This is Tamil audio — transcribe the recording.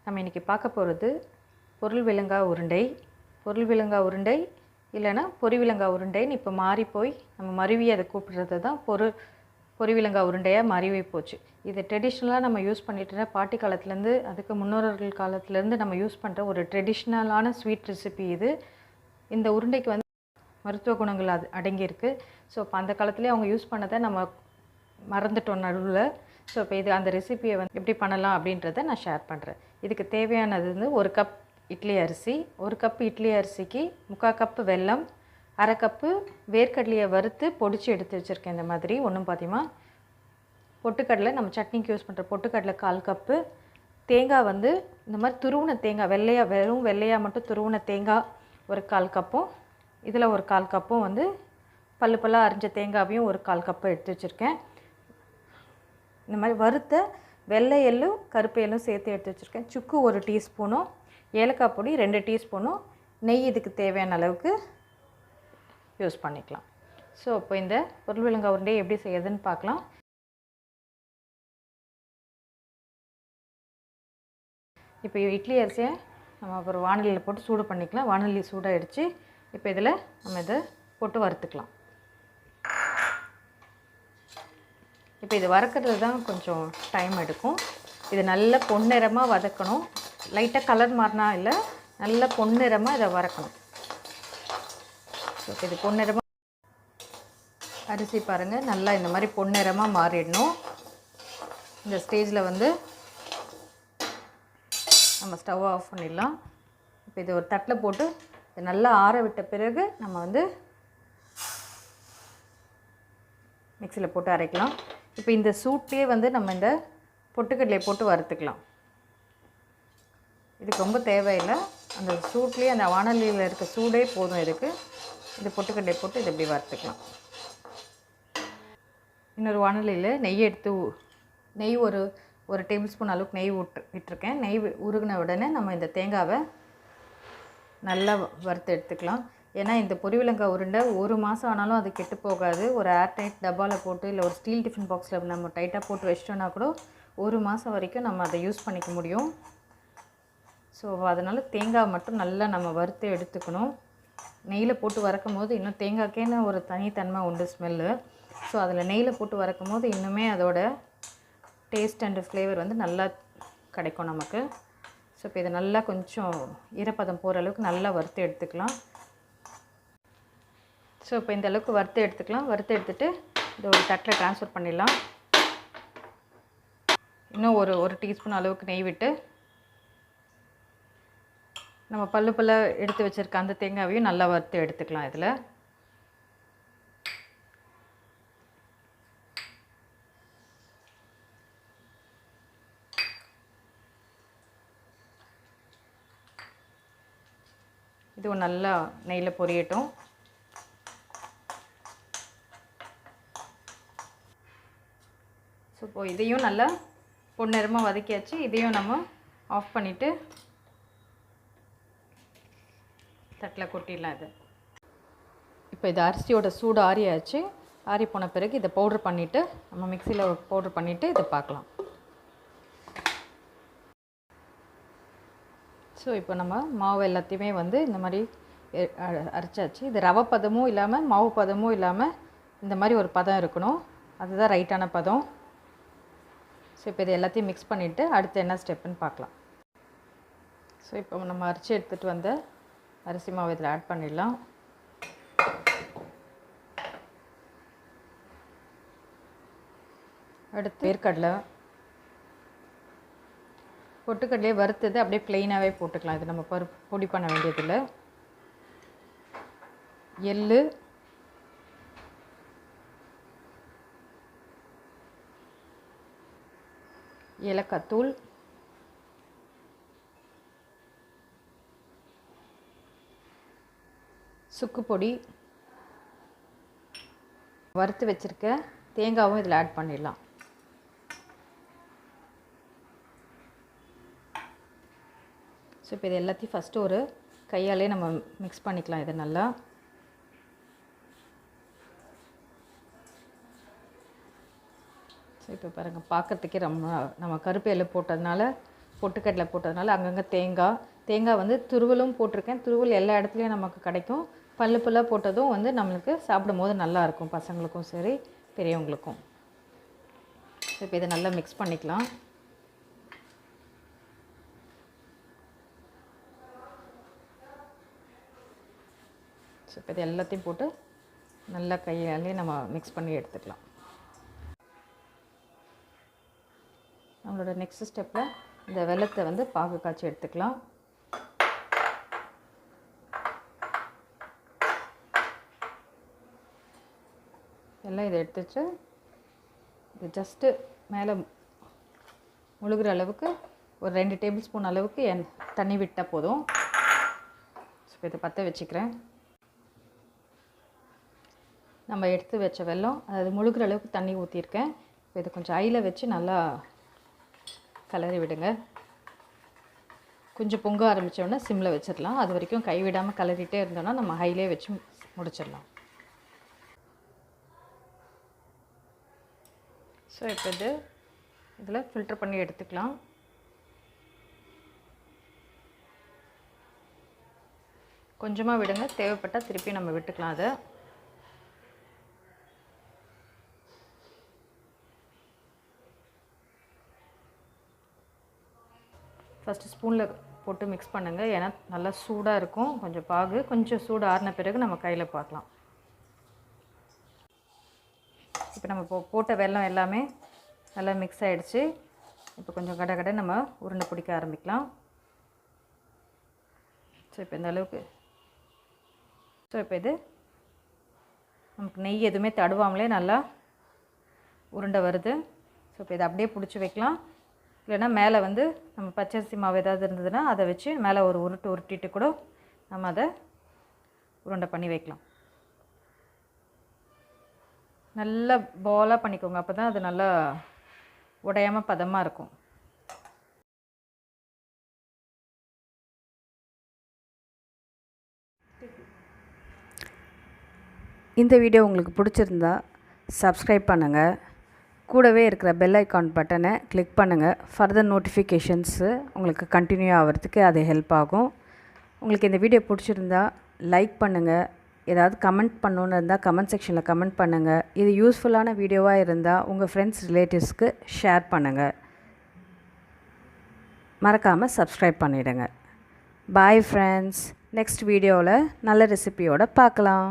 நம்ம இன்றைக்கி பார்க்க போகிறது பொருள்விலங்காய் உருண்டை. பொருள்விலங்காய் உருண்டை இல்லைன்னா பொரிவிலங்காய் உருண்டைன்னு இப்போ மாறி போய் நம்ம மருவி அதை கூப்பிடுறது தான் பொரிவிலங்காய் உருண்டையாக மருவி போச்சு. இது ட்ரெடிஷ்னலாக நம்ம யூஸ் பண்ணிட்டு பாட்டி காலத்துலேருந்து அதுக்கு முன்னோர்கள் காலத்துலேருந்து நம்ம யூஸ் பண்ணுற ஒரு ட்ரெடிஷ்னலான ஸ்வீட் ரெசிபி இது. இந்த உருண்டைக்கு வந்து மருத்துவ குணங்கள் அது அடங்கியிருக்கு. ஸோ இப்போ அந்த காலத்துலேயே அவங்க யூஸ் பண்ணதை நம்ம மறந்துட்டோம் நடுவில். ஸோ இப்போ இது அந்த ரெசிபியை வந்து எப்படி பண்ணலாம் அப்படின்றத நான் ஷேர் பண்ணுறேன். இதுக்கு தேவையானது வந்து 1 கப் இட்லி அரிசி, 1 கப் இட்லி அரிசிக்கு 3/4 கப்பு வெல்லம், 1/2 கப்பு வேர்க்கடலையை வறுத்து பொடிச்சு எடுத்து வச்சுருக்கேன். இந்த மாதிரி ஒன்றும் பார்த்தீங்கன்னா பொட்டுக்கடலை, நம்ம சட்னிக்கு யூஸ் பண்ணுற பொட்டுக்கடலை 1/4 கப்பு, தேங்காய் வந்து இந்த மாதிரி துருவின தேங்காய் வெள்ளையாக வெறும் வெள்ளையாக மட்டும் துருவின தேங்காய் ஒரு 1/4 கப்பும், இதில் ஒரு 1/4 கப்பும் வந்து பல்லாக அரிஞ்ச தேங்காவையும் ஒரு 1/4 கப்பு எடுத்து வச்சுருக்கேன். இந்த மாதிரி வறுத்த வெள்ளை எள்ளும் கருப்பு எள்ளும் சேர்த்து எடுத்து வச்சுருக்கேன். சுக்கு 1 டீஸ்பூனும், ஏலக்காய் பொடி 2 டீஸ்பூனும், நெய் இதுக்கு தேவையான அளவுக்கு யூஸ் பண்ணிக்கலாம். ஸோ இப்போ இந்த பொருள்விலங்காய் உருண்டையை எப்படி செய்யுதுன்னு பார்க்கலாம். இப்போ இட்லி அரிசியை நம்ம ஒரு வானலியில் போட்டு சூடு பண்ணிக்கலாம். வானலி சூடாகிடுச்சு. இப்போ இதில் நம்ம இதை போட்டு வறுத்துக்கலாம். இப்போ இது வறுக்கிறது தான் கொஞ்சம் டைம் எடுக்கும். இது நல்ல பொன்னிறமாக வதக்கணும். லைட்டாக கலர் மாறினா இல்லை, நல்ல பொன்னிறமாக இதை வதக்கணும். ஸோ இது பொன்னிறமாக அரிசி பாருங்கள் நல்லா இந்த மாதிரி பொன்னிறமாக மாறிடணும். இந்த ஸ்டேஜில் வந்து நம்ம ஸ்டவ் ஆஃப் பண்ணிடலாம். இப்போ இது ஒரு தட்டில் போட்டு இது நல்லா ஆற விட்ட பிறகு நம்ம வந்து மிக்சியில் போட்டு அரைக்கலாம். இப்போ இந்த சூட்லேயே வந்து நம்ம இந்த பொட்டுக்கடலையை போட்டு வறுத்துக்கலாம். இதுக்கு ரொம்ப தேவையில்லை, அந்த சூட்லேயே அந்த வானலியில் இருக்க சூடே போதும் இதுக்கு. இந்த பொட்டுக்கடலையை போட்டு இதை எப்படி வறுத்துக்கலாம். இன்னொரு வானலியில் நெய் ஒரு டேபிள் ஸ்பூன் அளவுக்கு நெய் விட்டுருக்கேன். நெய் உருகின உடனே நம்ம இந்த தேங்காவை நல்லா வறுத்து எடுத்துக்கலாம். ஏன்னா இந்த பொரிவிலங்காய் உருண்டை 1 மாதம் ஆனாலும் அது கெட்டு போகாது. ஒரு ஏர்டைட் டப்பாவில் போட்டு இல்லை ஒரு ஸ்டீல் டிஃபன் பாக்ஸில் நம்ம டைட்டாக போட்டு வச்சிட்டோன்னா கூட 1 மாதம் வரைக்கும் நம்ம அதை யூஸ் பண்ணிக்க முடியும். ஸோ அதனால் தேங்காய் மட்டும் நல்லா நம்ம வறுத்து எடுத்துக்கணும். நெய்யில் போட்டு வறுக்கும் போது இன்னும் தேங்காய்க்கேன்னு ஒரு தனித்தன்மை உண்டு ஸ்மெல்லு. ஸோ அதில் நெய்யில் போட்டு வறுக்கும் போது இன்னுமே அதோட டேஸ்ட் அண்டு ஃப்ளேவர் வந்து நல்லா கிடைக்கும் நமக்கு. ஸோ இப்போ இதை நல்லா கொஞ்சம் ஈரப்பதம் போகிற அளவுக்கு நல்லா வறுத்து எடுத்துக்கலாம். ஸோ இப்போ இந்த அளவுக்கு வறுத்து எடுத்துக்கலாம். வறுத்து எடுத்துகிட்டு இதை ஒரு தட்டில் ட்ரான்ஸ்ஃபர் பண்ணிடலாம். இன்னும் ஒரு டீஸ்பூன் அளவுக்கு நெய் விட்டு நம்ம பல்ல எடுத்து வச்சுருக்க அந்த தேங்காவையும் நல்லா வறுத்து எடுத்துக்கலாம். இதில் இது நல்லா நெய்யில் பொரியட்டும். ஸோ இப்போது இதையும் நல்லா பொன்னிறமாக வதக்கியாச்சு. இதையும் நம்ம ஆஃப் பண்ணிவிட்டு தட்டில் கொட்டிடலாம். இது இப்போ இது அரிசியோட சூடு ஆறியாச்சு. ஆறி போன பிறகு இதை பவுட்ரு பண்ணிவிட்டு நம்ம மிக்சியில் பவுட்ரு பண்ணிவிட்டு இதை பார்க்கலாம். ஸோ இப்போ நம்ம மாவு எல்லாத்தையுமே வந்து இந்த மாதிரி அரைச்சாச்சு. இது ரவை பதமும் இல்லாமல் மாவு பதமும் இல்லாமல் இந்த மாதிரி ஒரு பதம் இருக்கணும். அதுதான் ரைட்டான பதம். ஸோ இப்போ இது எல்லாத்தையும் மிக்ஸ் பண்ணிவிட்டு அடுத்து என்ன ஸ்டெப்புன்னு பார்க்கலாம். ஸோ இப்போ நம்ம அரைச்சி எடுத்துகிட்டு வந்த அரிசி மாவு இதில் ஆட் பண்ணிடலாம். அடுத்து வேர்க்கடலை, பொட்டுக்கடலையே வறுத்தது அப்படியே ப்ளெயினாகவே போட்டுக்கலாம். இது நம்ம பொடி பண்ண வேண்டியதில்லை. எள்ளு, ஏலக்காய் தூள், சுக்கு பொடி, வறுத்து வச்சுருக்க தேங்காவும் இதில் ஆட் பண்ணிடலாம். ஸோ இப்போ இது எல்லாத்தையும் ஃபஸ்ட்டு ஒரு கையாலே நம்ம மிக்ஸ் பண்ணிக்கலாம். இது நல்லா ஸோ இப்போ பாருங்கள், பார்க்குறதுக்கே ரொம்ப நம்ம கருப்பு எள்ளு போட்டதுனால பொட்டுக்கடலை போட்டதுனால அங்கங்கே தேங்காய் வந்து துருவலும் போட்டிருக்கேன். துருவல் எல்லா இடத்துலையும் நமக்கு கிடைக்கும். பல்லாக போட்டதும் வந்து நம்மளுக்கு சாப்பிடும் போது நல்லாயிருக்கும், பசங்களுக்கும் சரி பெரியவங்களுக்கும். இப்போ இதை நல்லா மிக்ஸ் பண்ணிக்கலாம். ஸோ இப்போ இது எல்லாத்தையும் போட்டு நல்லா கையாலே நம்ம மிக்ஸ் பண்ணி எடுத்துக்கலாம். நம்மளோட நெக்ஸ்ட் ஸ்டெப்பில் இந்த வெல்லத்தை வந்து பாகு காய்ச்சி எடுத்துக்கலாம். எல்லாம் இதை எடுத்துட்டு இது ஜஸ்ட்டு மேலே முழுகிற அளவுக்கு ஒரு 2 டேபிள் ஸ்பூன் அளவுக்கு தண்ணி விட்டால் போதும். ஸோ இதை பற்ற வச்சுக்கிறேன். நம்ம எடுத்து வச்ச வெல்லம் அதாவது முழுகிற அளவுக்கு தண்ணி ஊற்றிருக்கேன். இப்போ இதை கொஞ்சம் ஹையில் வச்சு நல்லா கலரி விடுங்க. கொஞ்சம் பொங்க ஆரம்பித்தோடனே சிம்மில் வச்சிடலாம். அது வரைக்கும் கைவிடாமல் கலரிட்டே இருந்தோன்னா நம்ம ஹையிலே வச்சு முடிச்சிடலாம். ஸோ இப்போ இதில் ஃபில்டர் பண்ணி எடுத்துக்கலாம். கொஞ்சமாக விடுங்க, தேவைப்பட்டால் திருப்பி நம்ம விட்டுக்கலாம். அதை ஃபஸ்ட்டு ஸ்பூனில் போட்டு மிக்ஸ் பண்ணுங்கள். ஏன்னா நல்லா சூடாக இருக்கும் கொஞ்சம் பாகு. கொஞ்சம் சூடு ஆறின பிறகு நம்ம கையில் பார்க்கலாம். இப்போ நம்ம போட்ட வெல்லம் எல்லாமே நல்லா மிக்ஸ் ஆகிடுச்சு. இப்போ கொஞ்சம் கடை நம்ம உருண்டை பிடிக்க ஆரம்பிக்கலாம். ஸோ இப்போ இந்த அளவுக்கு இது நமக்கு நெய் எதுவுமே தடுவாமலே நல்லா உருண்டை வருது. ஸோ இப்போ இதை அப்படியே பிடிச்சி வைக்கலாம். இல்லைன்னா மேலே வந்து நம்ம பச்சரிசி மாவு ஏதாவது இருந்ததுன்னா அதை வச்சு மேலே ஒரு உருட்டிட்டு கூட நம்ம அதை உருண்டை பண்ணி வைக்கலாம். நல்லா பாலாக பண்ணிக்கோங்க, அப்போ தான் அது நல்லா உடையாமல் பதமாக இருக்கும். இந்த வீடியோ உங்களுக்கு பிடிச்சிருந்தா சப்ஸ்கிரைப் பண்ணுங்கள். கூடவே இருக்கிற பெல் ஐக்கான் பட்டனை கிளிக் பண்ணுங்கள். ஃபர்தர் நோட்டிஃபிகேஷன்ஸு உங்களுக்கு கண்டினியூ ஆகிறதுக்கு அது ஹெல்ப் ஆகும். உங்களுக்கு இந்த வீடியோ பிடிச்சிருந்தா லைக் பண்ணுங்கள். ஏதாவது கமெண்ட் பண்ணணுன்னு இருந்தால் கமெண்ட் செக்ஷனில் கமெண்ட் பண்ணுங்கள். இது யூஸ்ஃபுல்லான வீடியோவாக இருந்தால் உங்கள் ஃப்ரெண்ட்ஸ் ரிலேட்டிவ்ஸ்க்கு ஷேர் பண்ணுங்கள். மறக்காமல் சப்ஸ்கிரைப் பண்ணிவிடுங்க. Bye friends. நெக்ஸ்ட் வீடியோவில் நல்ல ரெசிபியோடு பார்க்கலாம்.